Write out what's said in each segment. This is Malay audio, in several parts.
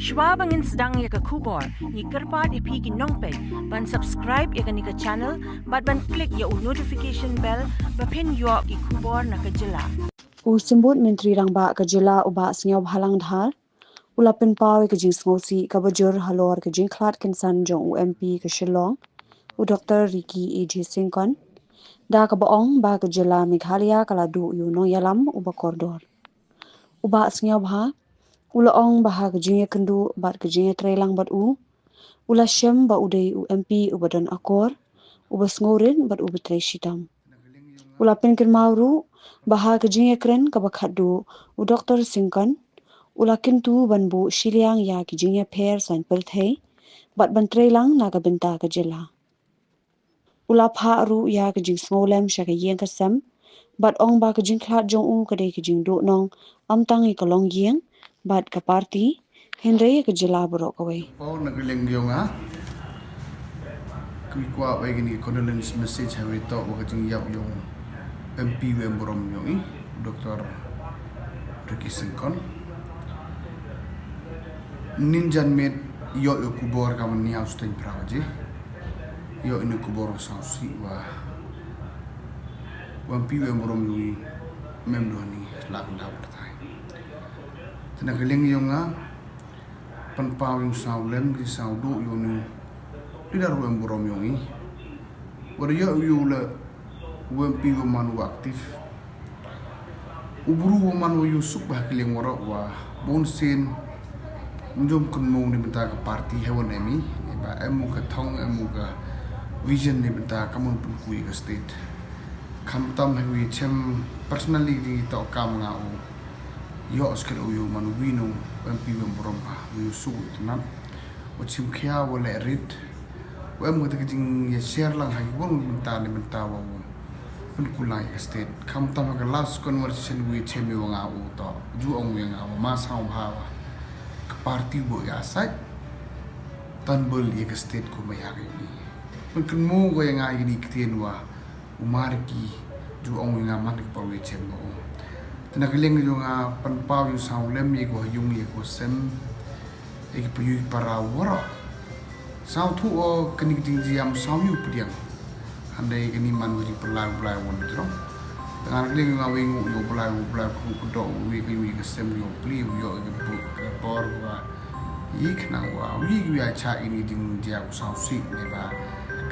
Shwabangin sedang ya ke kubor, ni kerpat ipi ki nongpe, ban subscribe ya ke ni ke channel, ban klik ya notification bell, bapin yo ki kubor na ke jylla. Simbut Menteri Rangba ke jylla uba senyaw halang dhar. Ulapin pawe ke jing sngosi ke bajur halor ke Jingkhlad kensan jong UMP ke Shillong. Dr. Ricky E.J. Syngkon. Da ke baong ba ke jylla Meghalaya kaladu yu nong yalam uba kordor. Uba senyaw bha. Ula ong baha ke jingya kendu bat ke jingya trelang bat u. Ula syem ba udai UMP uba don akor. Uba sngorin bat uba tre shitam. Ula pinkin mauru baha ke jingya kren ke bakhadu u Dr. Syngkon. Ula kintu ban bu Shillong ya ke jingya per san perthei. Bat ban trelang naga benta ke jylla. Ula pha ru ya ke jing snolem sya ke yeng kasem. Bat ong ba ke Jingkhlad jong u ke de ke Jingduhnong amtang i kalong yeng. Bat ke parti, Henry ke jylla borok away. Paul nagaling yung kuikwa ay gini condolence message hawi to wakating yap yung MP memberom yung Dr. Ricky Syngkon ninjan med yo kubor kaman ni house ten praje yo ini kubor sausi wa MP memberom yung member ni lakna bertai nagaling yung panpaw yung saulem di saudu yung tidak ruang borom yung wala yung la UMP manu aktif uburu manu yusuk bah kiling wara wa bonsin njom kunmong ni benta ka parti hewan emi ni ba emu ka thong emu ka vision ni benta kamun pun kui ka state kam tam hui chem personally di to kam nga o yo skel o yo manu wino UMP borom ba yusuk tunan o chim khia wala rit emu ka jing ya share lang hai won benta ni benta wa pun kulai ka state kam tam ka last conversation we chemi wa nga o to ju ong wi nga ma sang bha parti bo ya sai tanbol ye ka state ko maya ga ni pun kun mo go yang ai ni ktien wa umar ki ju ong wi nga man ka pa we chem mo tanagiling yo nga panpaw yung saulem ye go yung ye ko sem e ki pu para wara sau thu o kenik ding jiam sau yu pdiang andai kini man wi pelai won dro tangan kling nga wi ngu yo pelai ku do wi ka sem yo pli yo ke por wa ik na wa wi ya cha ini ding jiam sau si ne ba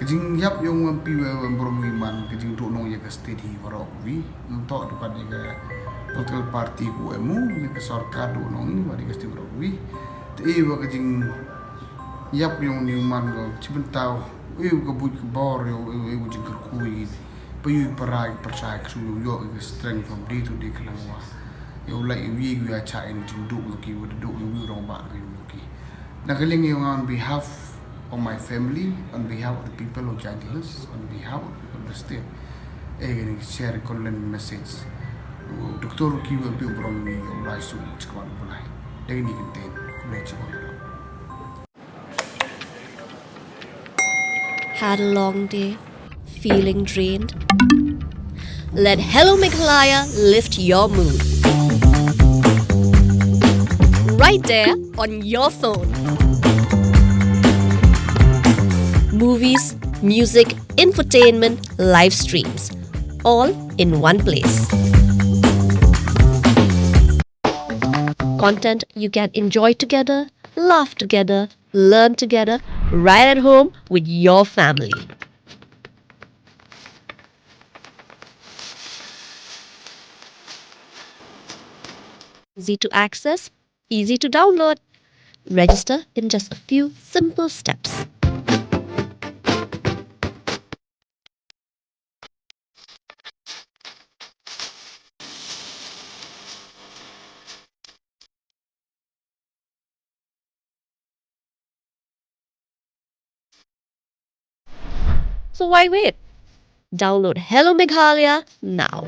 kejing yap yung pi borom wi man kejing do nong ye ka state hi waro wi to du ka de political party ku emu ye ka sarkar do nong ni wa de ka state waro wi te wa kejing yap yung ni man go cibentau ka buj ka bor yo jing ka kui pa yu parai persai ku yo strength from day to day kana wa yo lai wi ya cha ini jing do ki wo do wi rong ba ki ki nagaling yung on behalf of my family, on behalf of the people of Jaintia Hills, on behalf of the people of the state, I share a condolence message. Dr. Ricky will be from me, your rights to Chikwan Bulai. They need to contain Had a long day, feeling drained? Let Hello Meghalaya lift your mood. Right there on your phone. Movies, music, infotainment, live streams, all in one place. Content you can enjoy together, laugh together, learn together, right at home with your family. Easy to access, easy to download. Register in just a few simple steps. So why wait? Download Hello Meghalaya now.